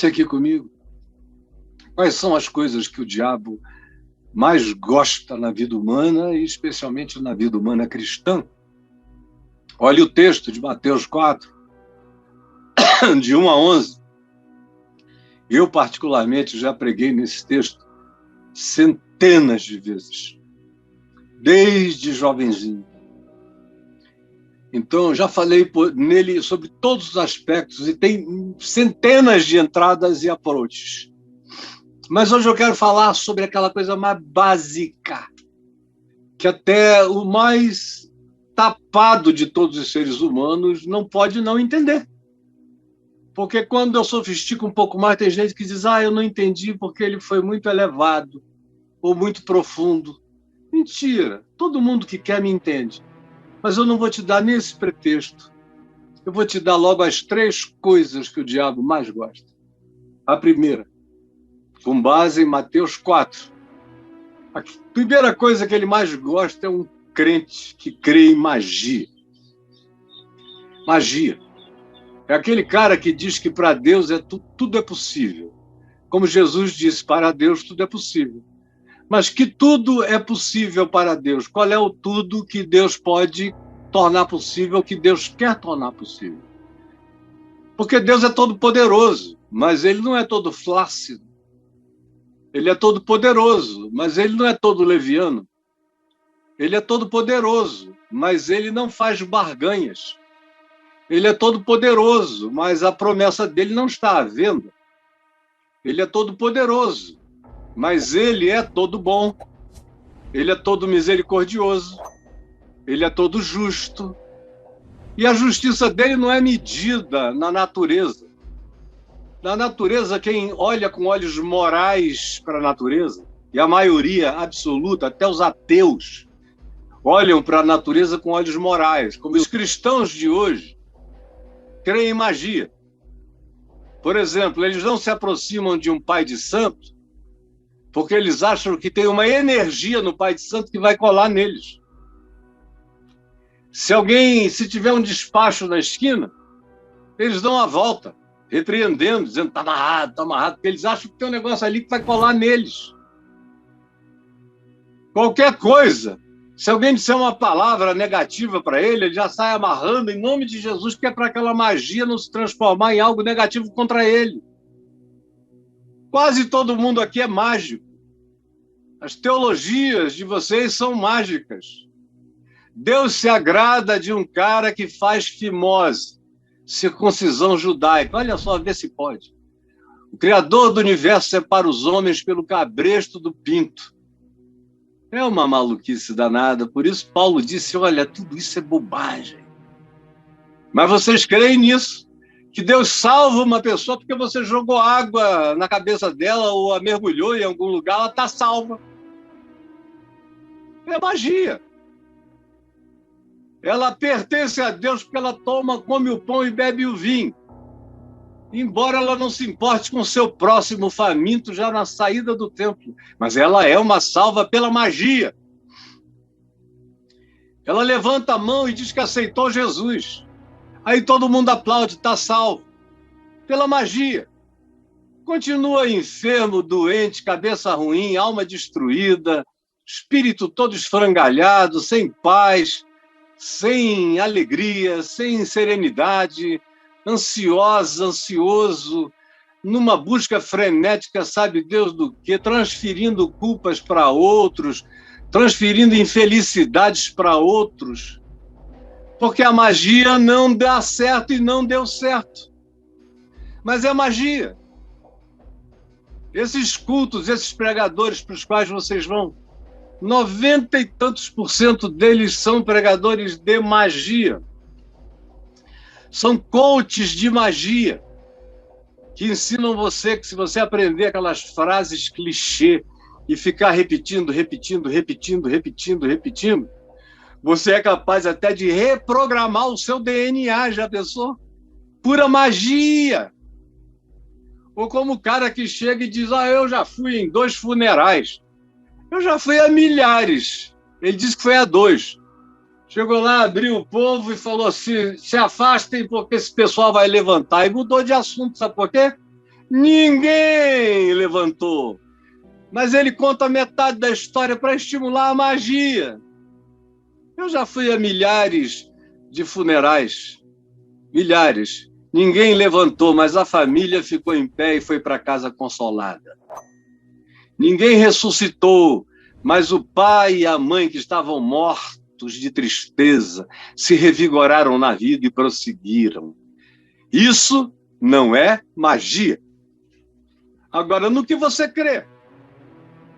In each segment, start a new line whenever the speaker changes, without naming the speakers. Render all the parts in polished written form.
aqui comigo quais são as coisas que o diabo mais gosta na vida humana e especialmente na vida humana cristã. Olha o texto de Mateus 4, de 1 a 11. Eu, particularmente, já preguei nesse texto centenas de vezes, desde jovenzinho. Então, já falei nele sobre todos os aspectos e tem centenas de entradas e approaches. Mas hoje eu quero falar sobre aquela coisa mais básica, que até o mais tapado de todos os seres humanos não pode não entender. Porque quando eu sofistico um pouco mais, tem gente que diz, eu não entendi porque ele foi muito elevado ou muito profundo. Mentira, todo mundo que quer me entende. Mas eu não vou te dar nesse pretexto. Eu vou te dar logo as 3 coisas que o diabo mais gosta. A primeira, com base em Mateus 4. A primeira coisa que ele mais gosta é um crente que crê em magia. Magia. É aquele cara que diz que para Deus tudo é possível. Como Jesus disse, para Deus tudo é possível. Mas que tudo é possível para Deus. Qual é o tudo que Deus pode tornar possível, que Deus quer tornar possível? Porque Deus é todo poderoso, mas ele não é todo flácido. Ele é todo poderoso, mas ele não é todo leviano. Ele é todo poderoso, mas ele não faz barganhas. Ele é todo poderoso, mas a promessa dele não está à venda. Ele é todo poderoso, mas ele é todo bom. Ele é todo misericordioso. Ele é todo justo. E a justiça dele não é medida na natureza. Na natureza, quem olha com olhos morais para a natureza, e a maioria absoluta, até os ateus, olham para a natureza com olhos morais, como os cristãos de hoje creem em magia. Por exemplo, eles não se aproximam de um pai de santo porque eles acham que tem uma energia no pai de santo que vai colar neles. Se tiver um despacho na esquina, eles dão a volta, repreendendo, dizendo está amarrado, porque eles acham que tem um negócio ali que vai colar neles. Qualquer coisa, se alguém disser uma palavra negativa para ele já sai amarrando em nome de Jesus, que é para aquela magia não se transformar em algo negativo contra ele. Quase todo mundo aqui é mágico. As teologias de vocês são mágicas. Deus se agrada de um cara que faz fimose, circuncisão judaica. Olha só, vê se pode. O Criador do universo separa os homens pelo cabresto do pinto. É uma maluquice danada. Por isso Paulo disse, olha, tudo isso é bobagem. Mas vocês creem nisso? Que Deus salva uma pessoa porque você jogou água na cabeça dela ou a mergulhou em algum lugar, ela está salva. É magia. Ela pertence a Deus porque ela come o pão e bebe o vinho. Embora ela não se importe com o seu próximo faminto já na saída do templo. Mas ela é uma salva pela magia. Ela levanta a mão e diz que aceitou Jesus. Aí todo mundo aplaude, está salvo. Pela magia. Continua enfermo, doente, cabeça ruim, alma destruída, espírito todo esfrangalhado, sem paz, sem alegria, sem serenidade, ansioso, numa busca frenética, sabe Deus do quê, transferindo culpas para outros, transferindo infelicidades para outros, porque a magia não dá certo e não deu certo. Mas é magia. Esses cultos, esses pregadores para os quais vocês vão, 90 e tantos % deles são pregadores de magia. São coaches de magia que ensinam você que se você aprender aquelas frases clichê e ficar repetindo, você é capaz até de reprogramar o seu DNA, já pensou? Pura magia. Ou como o cara que chega e diz, eu já fui em 2 funerais. Eu já fui a milhares. Ele disse que foi a 2. Chegou lá, abriu o povo e falou assim, se afastem porque esse pessoal vai levantar. E mudou de assunto, sabe por quê? Ninguém levantou. Mas ele conta metade da história para estimular a magia. Eu já fui a milhares de funerais. Milhares. Ninguém levantou, mas a família ficou em pé e foi para casa consolada. Ninguém ressuscitou, mas o pai e a mãe que estavam mortos de tristeza se revigoraram na vida e prosseguiram. Isso não é magia. Agora, no que você crê?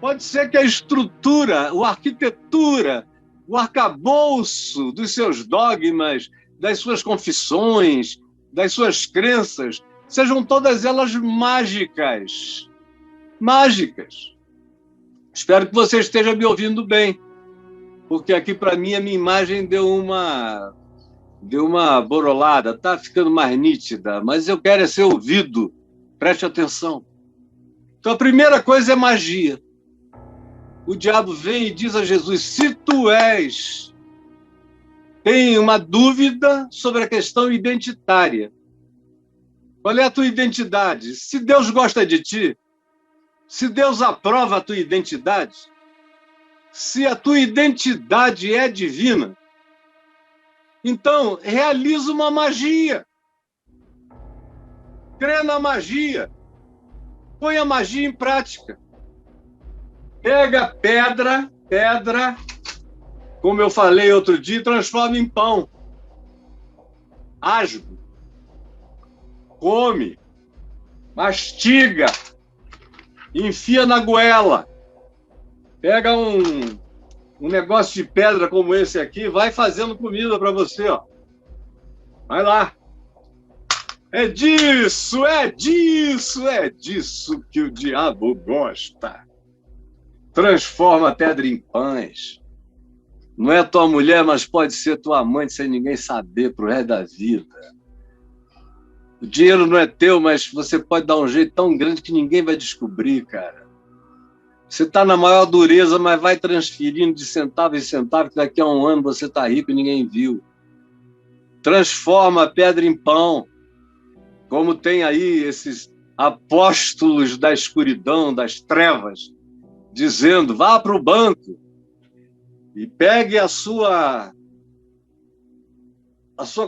Pode ser que a estrutura, a arquitetura, o arcabouço dos seus dogmas, das suas confissões, das suas crenças, sejam todas elas mágicas. Mágicas. Espero que você esteja me ouvindo bem, porque aqui, para mim, a minha imagem deu uma borolada, está ficando mais nítida, mas eu quero ser ouvido. Preste atenção. Então, a primeira coisa é magia. O diabo vem e diz a Jesus, se tu tem uma dúvida sobre a questão identitária. Qual é a tua identidade? Se Deus gosta de ti, se Deus aprova a tua identidade, se a tua identidade é divina, então realiza uma magia. Crê na magia. Põe a magia em prática. Pega pedra, como eu falei outro dia, transforma em pão. Asgo. Come. Mastiga. Enfia na goela. Pega um negócio de pedra como esse aqui, vai fazendo comida para você, ó. Vai lá. É disso que o diabo gosta. Transforma a pedra em pães. Não é tua mulher, mas pode ser tua amante sem ninguém saber pro resto da vida. O dinheiro não é teu, mas você pode dar um jeito tão grande que ninguém vai descobrir, cara. Você está na maior dureza, mas vai transferindo de centavo em centavo, que daqui a um ano você está rico e ninguém viu. Transforma a pedra em pão. Como tem aí esses apóstolos da escuridão, das trevas, dizendo, vá para o banco e pegue a sua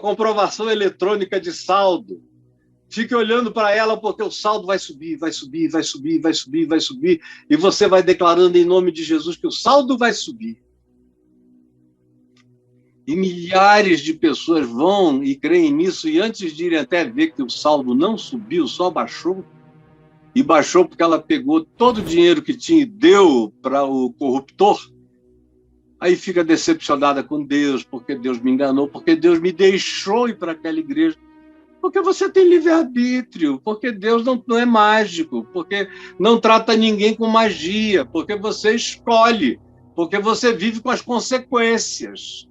comprovação eletrônica de saldo. Fique olhando para ela, porque o saldo vai subir, vai subir, vai subir, vai subir, vai subir, e você vai declarando em nome de Jesus que o saldo vai subir. E milhares de pessoas vão e creem nisso, e antes de irem até ver que o saldo não subiu, só baixou, e baixou porque ela pegou todo o dinheiro que tinha e deu para o corruptor, aí fica decepcionada com Deus, porque Deus me enganou, porque Deus me deixou ir para aquela igreja. Porque você tem livre-arbítrio, porque Deus não é mágico, porque não trata ninguém com magia, porque você escolhe, porque você vive com as consequências.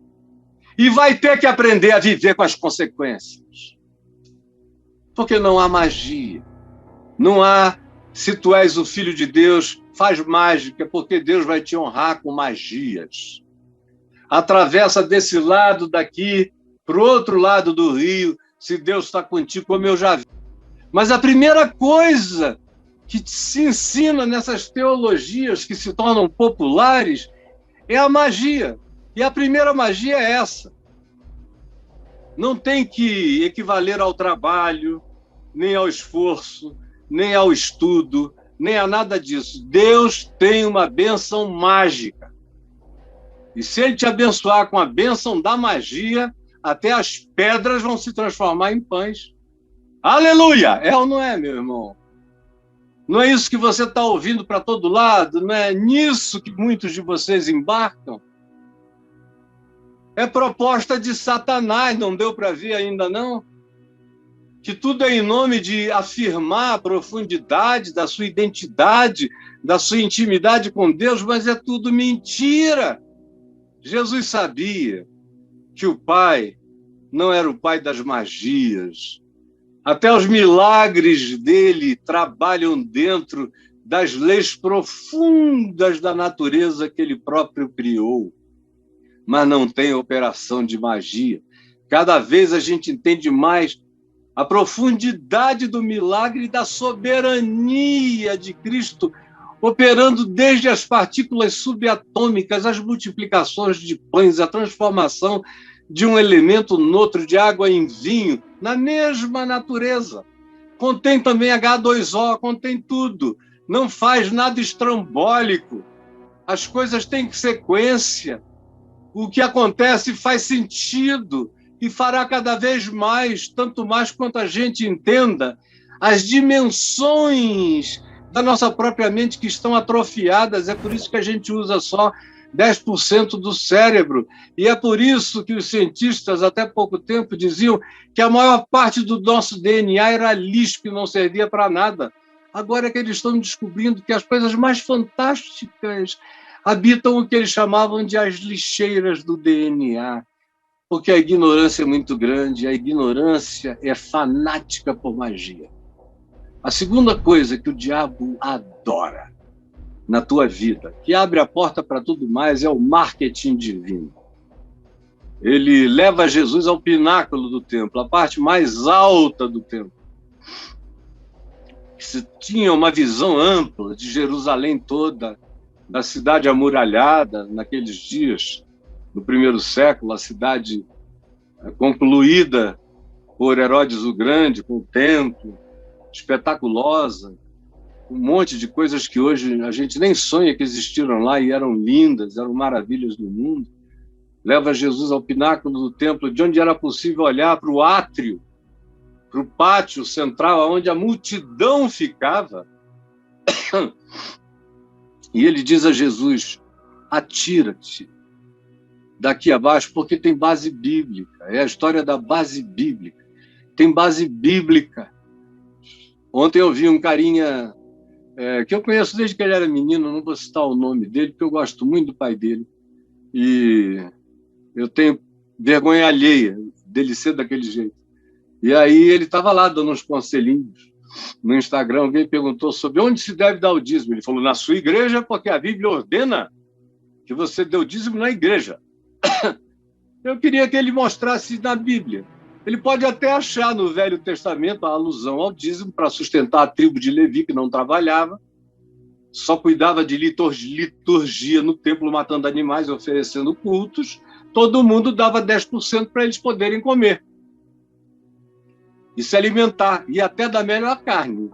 E vai ter que aprender a viver com as consequências. Porque não há magia. Não há, se tu és o filho de Deus, faz mágica, porque Deus vai te honrar com magias. Atravessa desse lado daqui para o outro lado do rio, se Deus está contigo, como eu já vi. Mas a primeira coisa que se ensina nessas teologias que se tornam populares é a magia. E a primeira magia é essa. Não tem que equivaler ao trabalho, nem ao esforço, nem ao estudo, nem a nada disso. Deus tem uma bênção mágica. E se Ele te abençoar com a bênção da magia, até as pedras vão se transformar em pães. Aleluia! É ou não é, meu irmão? Não é isso que você está ouvindo para todo lado? Não é nisso que muitos de vocês embarcam? É proposta de Satanás, não deu para ver ainda não? Que tudo é em nome de afirmar a profundidade da sua identidade, da sua intimidade com Deus, mas é tudo mentira. Jesus sabia que o Pai não era o Pai das magias. Até os milagres dele trabalham dentro das leis profundas da natureza que ele próprio criou. Mas não tem operação de magia. Cada vez a gente entende mais a profundidade do milagre e da soberania de Cristo, operando desde as partículas subatômicas, as multiplicações de pães, a transformação de um elemento noutro, de água em vinho, na mesma natureza. Contém também H2O, contém tudo. Não faz nada estrambólico. As coisas têm sequência. O que acontece faz sentido e fará cada vez mais, tanto mais quanto a gente entenda as dimensões da nossa própria mente que estão atrofiadas. É por isso que a gente usa só 10% do cérebro. E é por isso que os cientistas, até pouco tempo, diziam que a maior parte do nosso DNA era lixo, que não servia para nada. Agora é que eles estão descobrindo que as coisas mais fantásticas habitam o que eles chamavam de as lixeiras do DNA, porque a ignorância é muito grande, a ignorância é fanática por magia. A segunda coisa que o diabo adora na tua vida, que abre a porta para tudo mais, é o marketing divino. Ele leva Jesus ao pináculo do templo, a parte mais alta do templo. Se tinha uma visão ampla de Jerusalém toda, da cidade amuralhada naqueles dias, no primeiro século, a cidade concluída por Herodes o Grande, com o templo, espetaculosa, um monte de coisas que hoje a gente nem sonha que existiram lá e eram lindas, eram maravilhas do mundo. Leva Jesus ao pináculo do templo, de onde era possível olhar para o átrio, para o pátio central, onde a multidão ficava. E ele diz a Jesus: atira-te daqui abaixo, porque tem base bíblica. É a história da base bíblica. Tem base bíblica. Ontem eu vi um carinha que eu conheço desde que ele era menino, não vou citar o nome dele, porque eu gosto muito do pai dele. E eu tenho vergonha alheia dele ser daquele jeito. E aí ele estava lá dando uns conselhinhos no Instagram. Alguém perguntou sobre onde se deve dar o dízimo. Ele falou: na sua igreja, porque a Bíblia ordena que você dê o dízimo na igreja. Eu queria que ele mostrasse na Bíblia. Ele pode até achar no Velho Testamento a alusão ao dízimo para sustentar a tribo de Levi, que não trabalhava, só cuidava de liturgia no templo, matando animais e oferecendo cultos. Todo mundo dava 10% para eles poderem comer e se alimentar, e até da melhor carne.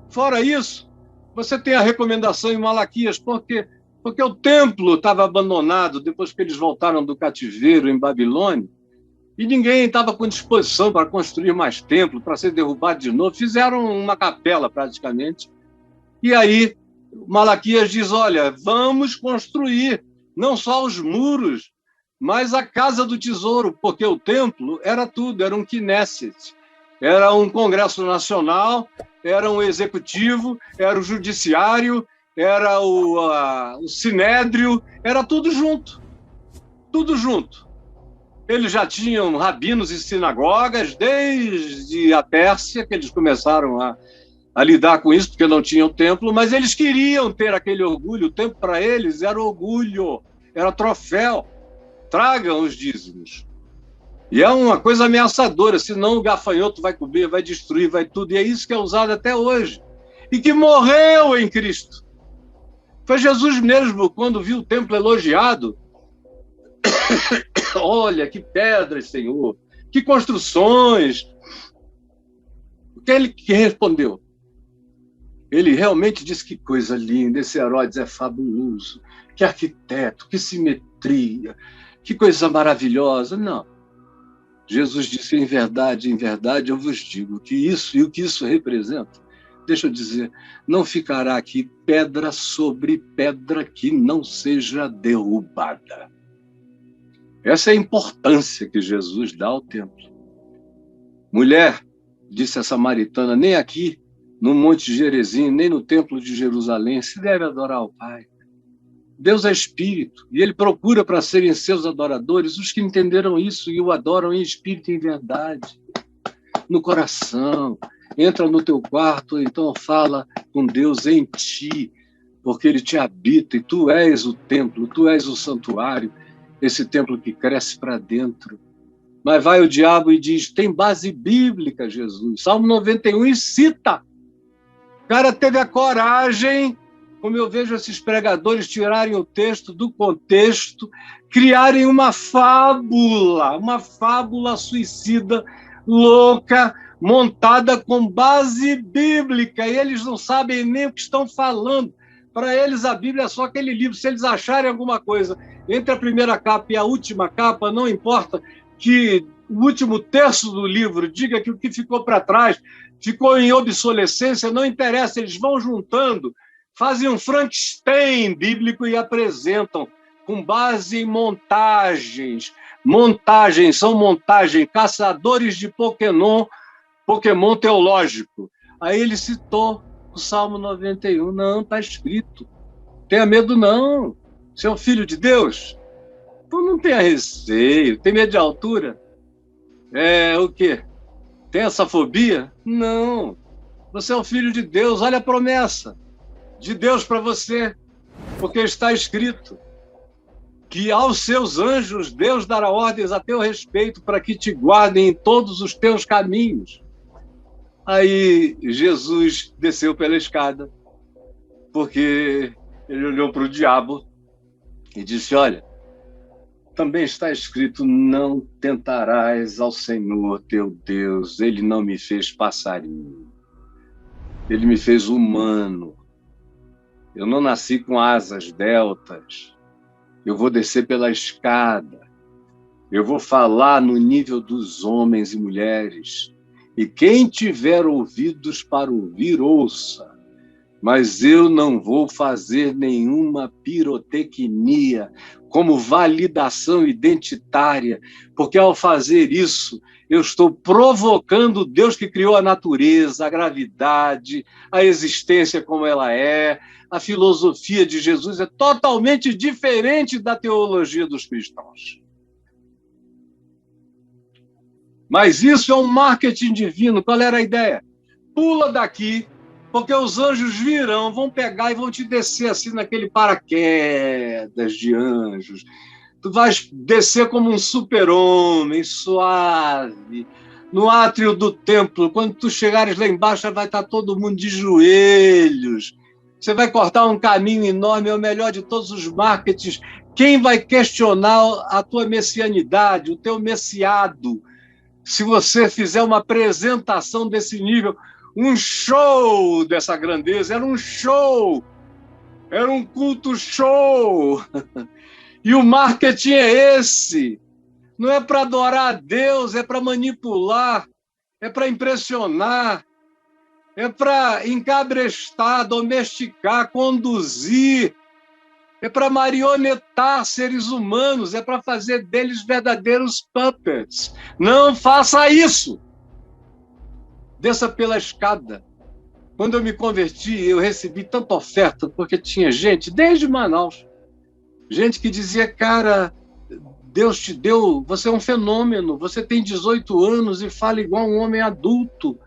Fora isso, você tem a recomendação em Malaquias, porque o templo estava abandonado depois que eles voltaram do cativeiro em Babilônia, e ninguém estava com disposição para construir mais templo, para ser derrubado de novo. Fizeram uma capela, praticamente. E aí, Malaquias diz: olha, vamos construir não só os muros, mas a casa do tesouro, porque o templo era tudo, era um Knesset, era um Congresso Nacional, era um executivo, era o judiciário, era o sinédrio, era tudo junto. Tudo junto. Eles já tinham rabinos e sinagogas desde a Pérsia, que eles começaram a lidar com isso, porque não tinham templo, mas eles queriam ter aquele orgulho. O templo para eles era orgulho, era troféu. Tragam os dízimos. E é uma coisa ameaçadora, senão o gafanhoto vai comer, vai destruir, vai tudo. E é isso que é usado até hoje. E que morreu em Cristo. Foi Jesus mesmo, quando viu o templo elogiado. Olha, que pedras, Senhor, que construções. O que ele respondeu? Ele realmente disse: que coisa linda, esse Herodes é fabuloso, que arquiteto, que simetria, que coisa maravilhosa. Não. Jesus disse: em verdade, eu vos digo que isso e o que isso representa, deixa eu dizer, não ficará aqui pedra sobre pedra que não seja derrubada. Essa é a importância que Jesus dá ao templo. Mulher, disse a samaritana, nem aqui, no Monte Gerizim, nem no Templo de Jerusalém, se deve adorar ao Pai. Deus é espírito, e ele procura para serem seus adoradores os que entenderam isso e o adoram em espírito e em verdade, no coração. Entra no teu quarto, então fala com Deus em ti, porque ele te habita, e tu és o templo, tu és o santuário, esse templo que cresce para dentro. Mas vai o diabo e diz, tem base bíblica, Jesus. Salmo 91 e cita. O cara teve a coragem, como eu vejo esses pregadores tirarem o texto do contexto, criarem uma fábula suicida, louca, montada com base bíblica, e eles não sabem nem o que estão falando. Para eles, a Bíblia é só aquele livro. Se eles acharem alguma coisa entre a primeira capa e a última capa, não importa que o último terço do livro diga que o que ficou para trás ficou em obsolescência, não interessa, eles vão juntando, fazem um Frankenstein bíblico e apresentam com base em montagens. Montagens, são montagens, caçadores de Pokémon teológico. Aí ele citou o Salmo 91. Não, está escrito. Tenha medo não. Você é um filho de Deus? Então não tenha receio. Tem medo de altura? É o quê? Tem essa fobia? Não. Você é um filho de Deus. Olha a promessa de Deus para você. Porque está escrito que aos seus anjos Deus dará ordens a teu respeito para que te guardem em todos os teus caminhos. Aí Jesus desceu pela escada, porque ele olhou para o diabo e disse, olha, também está escrito, não tentarás ao Senhor teu Deus. Ele não me fez passarinho, ele me fez humano. Eu não nasci com asas deltas. Eu vou descer pela escada. Eu vou falar no nível dos homens e mulheres. E quem tiver ouvidos para ouvir, ouça. Mas eu não vou fazer nenhuma pirotecnia como validação identitária, porque ao fazer isso, eu estou provocando o Deus que criou a natureza, a gravidade, a existência como ela é. A filosofia de Jesus é totalmente diferente da teologia dos cristãos. Mas isso é um marketing divino. Qual era a ideia? Pula daqui, porque os anjos virão, vão pegar e vão te descer assim naquele paraquedas de anjos. Tu vais descer como um super-homem, suave, no átrio do templo. Quando tu chegares lá embaixo, vai estar todo mundo de joelhos. Você vai cortar um caminho enorme, é o melhor de todos os marketings. Quem vai questionar a tua messianidade, o teu messiado? Se você fizer uma apresentação desse nível, um show dessa grandeza, era um show, era um culto show. E o marketing é esse. Não é para adorar a Deus, é para manipular, é para impressionar, é para encabrestar, domesticar, conduzir, é para marionetar seres humanos, é para fazer deles verdadeiros puppets. Não faça isso! Desça pela escada. Quando eu me converti, eu recebi tanta oferta, porque tinha gente, desde Manaus, gente que dizia, cara, Deus te deu, você é um fenômeno, você tem 18 anos e fala igual um homem adulto.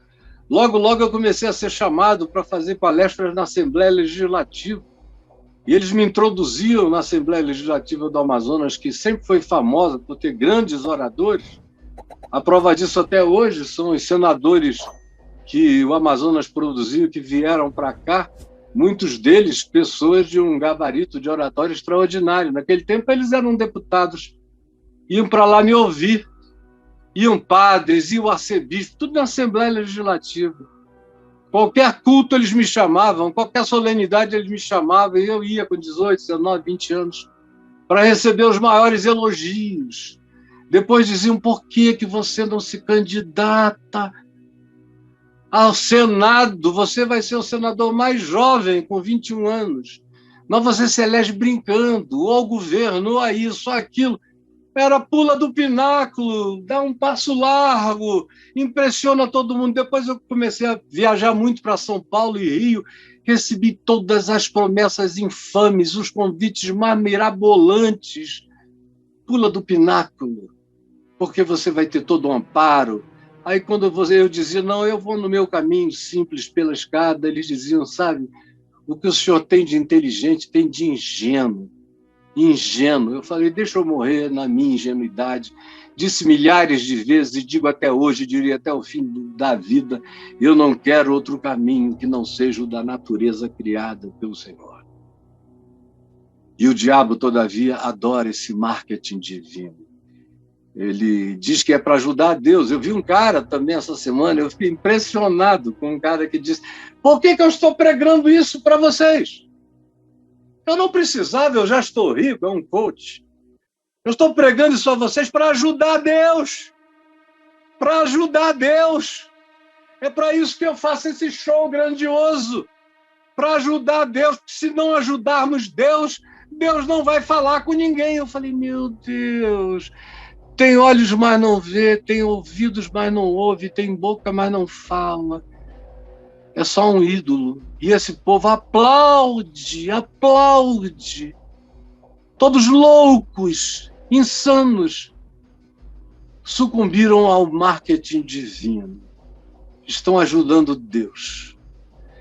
Logo, logo eu comecei a ser chamado para fazer palestras na Assembleia Legislativa. E eles me introduziam na Assembleia Legislativa do Amazonas, que sempre foi famosa por ter grandes oradores. A prova disso até hoje são os senadores que o Amazonas produziu, que vieram para cá, muitos deles pessoas de um gabarito de oratório extraordinário. Naquele tempo eles eram deputados, iam para lá me ouvir, iam padres, iam arcebispo, tudo na Assembleia Legislativa. Qualquer culto eles me chamavam, qualquer solenidade eles me chamavam, e eu ia com 18, 19, 20 anos, para receber os maiores elogios. Depois diziam, por que você não se candidata ao Senado? Você vai ser o senador mais jovem, com 21 anos. Mas você se elege brincando, ou ao governo, ou a isso, ou aquilo. Era pula do pináculo, dá um passo largo, impressiona todo mundo. Depois eu comecei a viajar muito para São Paulo e Rio, recebi todas as promessas infames, os convites mais mirabolantes. Pula do pináculo, porque você vai ter todo o amparo. Aí quando eu dizia, não, eu vou no meu caminho simples pela escada, eles diziam, sabe, o que o senhor tem de inteligente tem de ingênuo. ingênuo. Eu falei, deixa eu morrer na minha ingenuidade. Disse milhares de vezes e digo até hoje, diria até o fim da vida, eu não quero outro caminho que não seja o da natureza criada pelo Senhor. E o diabo, todavia, adora esse marketing divino. Ele diz que é para ajudar a Deus. Eu vi um cara também essa semana, eu fiquei impressionado com um cara que disse, por que eu estou pregando isso para vocês? Eu não precisava, eu já estou rico, é um coach. Eu estou pregando isso a vocês para ajudar Deus. Para ajudar Deus. É para isso que eu faço esse show grandioso. Para ajudar Deus. Porque se não ajudarmos Deus, Deus não vai falar com ninguém. Eu falei, meu Deus, tem olhos, mas não vê, tem ouvidos, mas não ouve, tem boca, mas não fala. É só um ídolo. E esse povo aplaude, aplaude. Todos loucos, insanos, sucumbiram ao marketing divino. Estão ajudando Deus.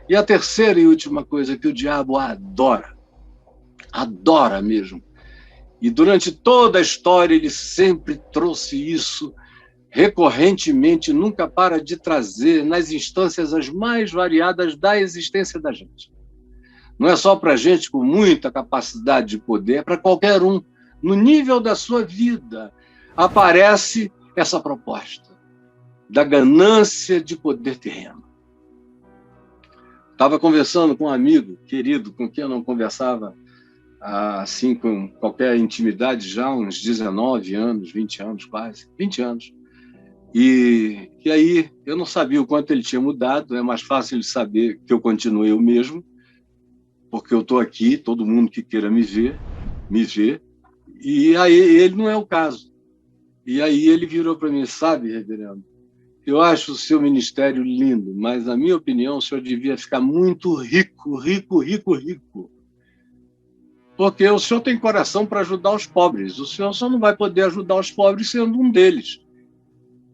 E a terceira e última coisa que o diabo adora, adora mesmo, e durante toda a história ele sempre trouxe isso recorrentemente, nunca para de trazer nas instâncias as mais variadas da existência da gente. Não é só para gente com muita capacidade de poder, é para qualquer um. No nível da sua vida, aparece essa proposta da ganância de poder terreno. Estava conversando com um amigo querido, com quem eu não conversava assim com qualquer intimidade já, uns 19 anos, 20 anos quase, 20 anos. E aí eu não sabia o quanto ele tinha mudado, é mais fácil de saber que eu continuei o mesmo, porque eu estou aqui, todo mundo que queira me vê, e aí ele não é o caso. E aí ele virou para mim, sabe, reverendo, eu acho o seu ministério lindo, mas, na minha opinião, o senhor devia ficar muito rico, rico, rico, rico. Porque o senhor tem coração para ajudar os pobres, o senhor só não vai poder ajudar os pobres sendo um deles.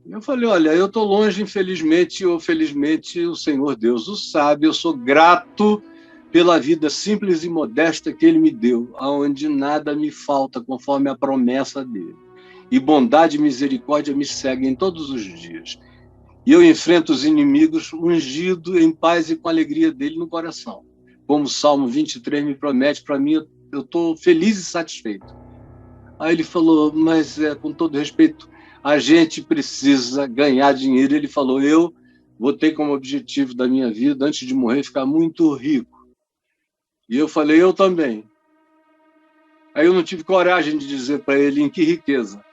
Eu falei, olha, eu estou longe, infelizmente ou felizmente, o Senhor Deus o sabe, eu sou grato pela vida simples e modesta que Ele me deu, aonde nada me falta, conforme a promessa dEle. E bondade e misericórdia me seguem todos os dias. E eu enfrento os inimigos ungido em paz e com alegria dEle no coração. Como o Salmo 23 me promete, para mim, eu estou feliz e satisfeito. Aí ele falou, mas com todo respeito, a gente precisa ganhar dinheiro. Ele falou, eu vou ter como objetivo da minha vida, antes de morrer, ficar muito rico. E eu falei, eu também. Aí eu não tive coragem de dizer para ele em que riqueza.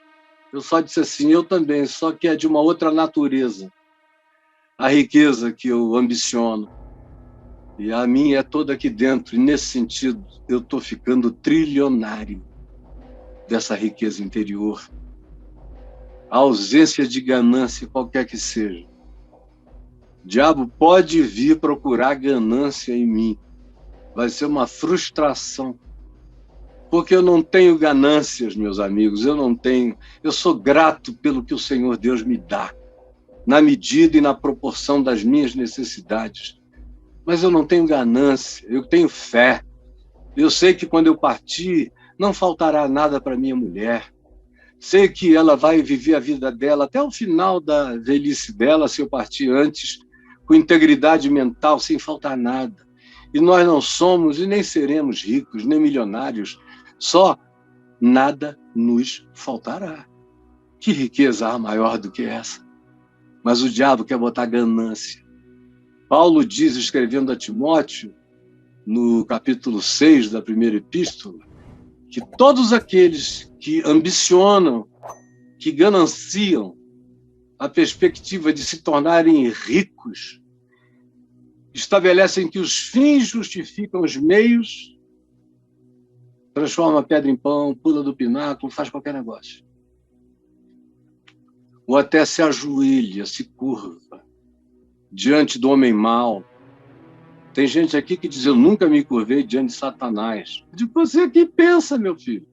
Eu só disse assim, eu também, só que é de uma outra natureza. A riqueza que eu ambiciono. E a minha é toda aqui dentro. E nesse sentido, eu estou ficando trilionário dessa riqueza interior. A ausência de ganância, qualquer que seja. O diabo pode vir procurar ganância em mim. Vai ser uma frustração. Porque eu não tenho ganâncias, meus amigos. Eu não tenho. Eu sou grato pelo que o Senhor Deus me dá, na medida e na proporção das minhas necessidades. Mas eu não tenho ganância, eu tenho fé. Eu sei que quando eu partir, não faltará nada para minha mulher. Sei que ela vai viver a vida dela até o final da velhice dela, se eu partir antes, com integridade mental, sem faltar nada. E nós não somos e nem seremos ricos, nem milionários, só nada nos faltará. Que riqueza há maior do que essa? Mas o diabo quer botar ganância. Paulo diz, escrevendo a Timóteo, no capítulo 6 da primeira epístola, que todos aqueles que ambicionam, que gananciam a perspectiva de se tornarem ricos, estabelecem que os fins justificam os meios, transforma a pedra em pão, pula do pináculo, faz qualquer negócio. Ou até se ajoelha, se curva diante do homem mau. Tem gente aqui que diz, eu nunca me curvei diante de Satanás. Eu digo, você que pensa, meu filho.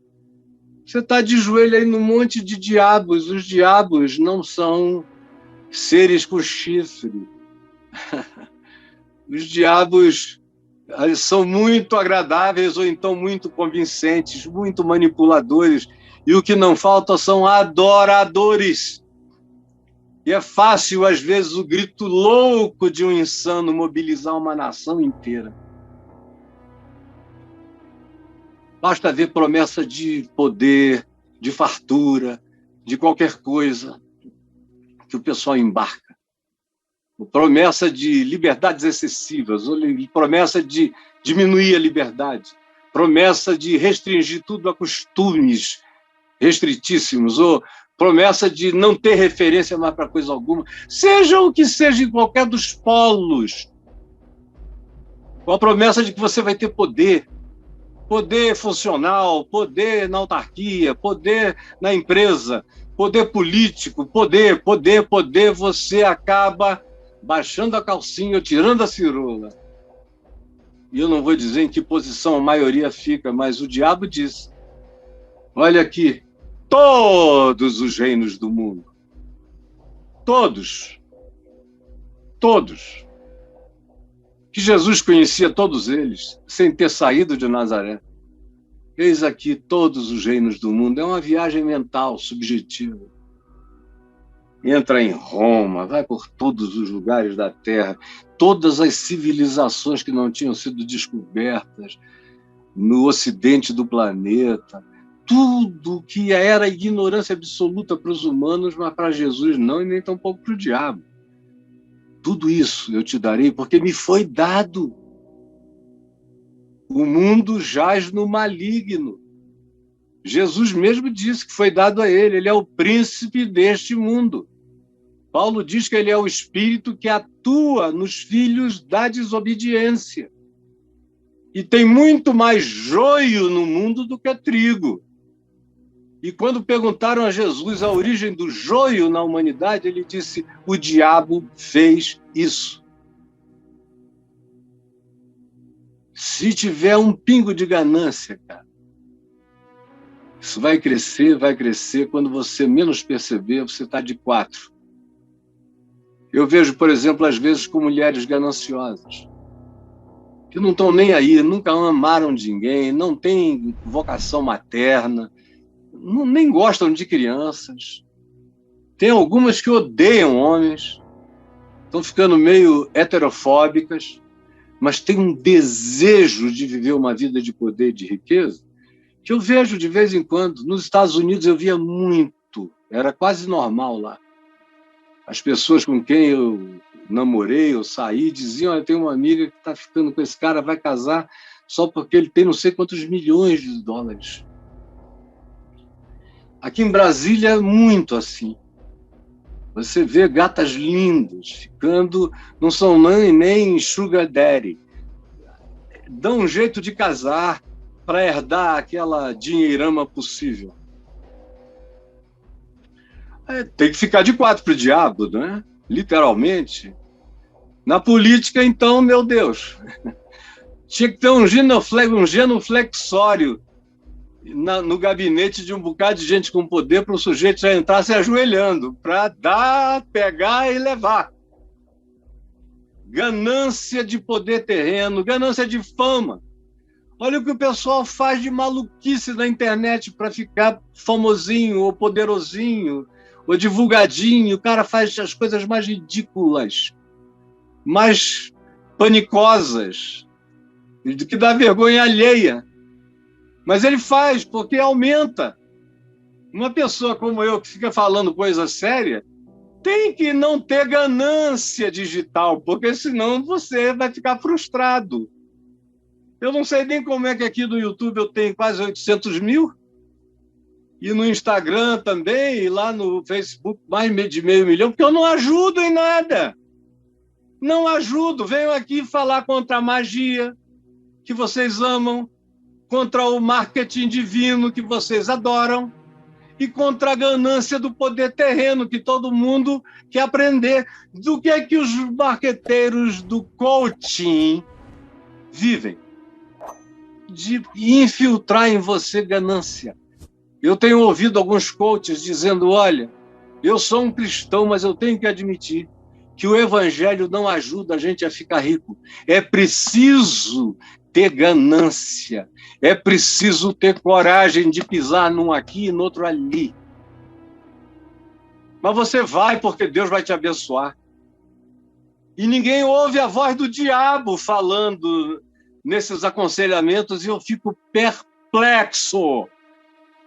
Você está de joelho aí num monte de diabos. Os diabos não são seres com chifre. Os diabos Eles são muito agradáveis ou então muito convincentes, muito manipuladores. E o que não falta são adoradores. E é fácil, às vezes, o grito louco de um insano mobilizar uma nação inteira. Basta ver promessa de poder, de fartura, de qualquer coisa que o pessoal embarca. Promessa de liberdades excessivas, ou promessa de diminuir a liberdade, promessa de restringir tudo a costumes restritíssimos, ou promessa de não ter referência mais para coisa alguma, seja o que seja em qualquer dos polos, com a promessa de que você vai ter poder funcional, poder na autarquia, poder na empresa, poder político, poder, você acaba baixando a calcinha ou tirando a cirola. E eu não vou dizer em que posição a maioria fica, mas o diabo diz: olha aqui, todos os reinos do mundo, todos, que Jesus conhecia todos eles, sem ter saído de Nazaré. Eis aqui todos os reinos do mundo. É uma viagem mental, subjetiva. Entra em Roma, vai por todos os lugares da Terra, todas as civilizações que não tinham sido descobertas no ocidente do planeta, tudo que era ignorância absoluta para os humanos, mas para Jesus não, e nem tampouco para o diabo. Tudo isso eu te darei porque me foi dado. O mundo jaz no maligno. Jesus mesmo disse que foi dado a ele. Ele é o príncipe deste mundo. Paulo diz que ele é o espírito que atua nos filhos da desobediência. E tem muito mais joio no mundo do que trigo. E quando perguntaram a Jesus a origem do joio na humanidade, ele disse: o diabo fez isso. Se tiver um pingo de ganância, cara, isso vai crescer. Quando você menos perceber, você está de 4. Eu vejo, por exemplo, às vezes com mulheres gananciosas, que não estão nem aí, nunca amaram de ninguém, não têm vocação materna, nem gostam de crianças. Tem algumas que odeiam homens, estão ficando meio heterofóbicas, mas tem um desejo de viver uma vida de poder e de riqueza, que eu vejo de vez em quando. Nos Estados Unidos eu via muito, era quase normal lá. As pessoas com quem eu namorei, eu saí, diziam: olha, tem uma amiga que está ficando com esse cara, vai casar só porque ele tem não sei quantos milhões de dólares. Aqui em Brasília é muito assim. Você vê gatas lindas ficando, não são nem sugar daddy. Dão um jeito de casar para herdar aquela dinheirama possível. Tem que ficar de 4 para o diabo, né? Literalmente. Na política, então, meu Deus, tinha que ter um genuflexório no gabinete de um bocado de gente com poder para o sujeito já entrar se ajoelhando, para dar, pegar e levar. Ganância de poder terreno, ganância de fama. Olha o que o pessoal faz de maluquice na internet para ficar famosinho, ou poderosinho, ou divulgadinho. O cara faz as coisas mais ridículas, mais panicosas, do que dá vergonha alheia. Mas ele faz porque aumenta. Uma pessoa como eu, que fica falando coisa séria, tem que não ter ganância digital, porque senão você vai ficar frustrado. Eu não sei nem como é que aqui no YouTube eu tenho quase 800 mil, e no Instagram também, e lá no Facebook mais de 500 mil, porque eu não ajudo em nada. Não ajudo. Venho aqui falar contra a magia, que vocês amam, contra o marketing divino, que vocês adoram, e contra a ganância do poder terreno, que todo mundo quer aprender. Do que é que os marqueteiros do coaching vivem? De infiltrar em você ganância. Eu tenho ouvido alguns coaches dizendo: olha, eu sou um cristão, mas eu tenho que admitir que o evangelho não ajuda a gente a ficar rico. É preciso ter ganância, é preciso ter coragem de pisar num aqui e no outro ali. Mas você vai porque Deus vai te abençoar. E ninguém ouve a voz do diabo falando nesses aconselhamentos e eu fico perplexo,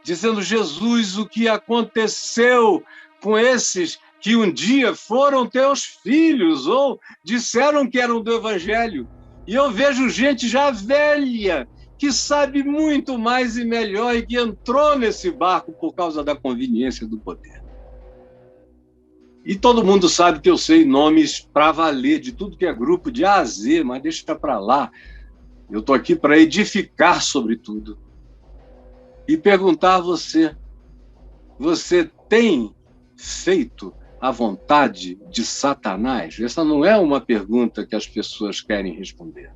dizendo, Jesus, o que aconteceu com esses que um dia foram teus filhos ou disseram que eram do evangelho? E eu vejo gente já velha, que sabe muito mais e melhor e que entrou nesse barco por causa da conveniência do poder. E todo mundo sabe que eu sei nomes para valer de tudo que é grupo de A a Z, mas deixa para lá. Eu estou aqui para edificar sobre tudo. E perguntar a você, você tem feito a vontade de Satanás? Essa não é uma pergunta que as pessoas querem responder.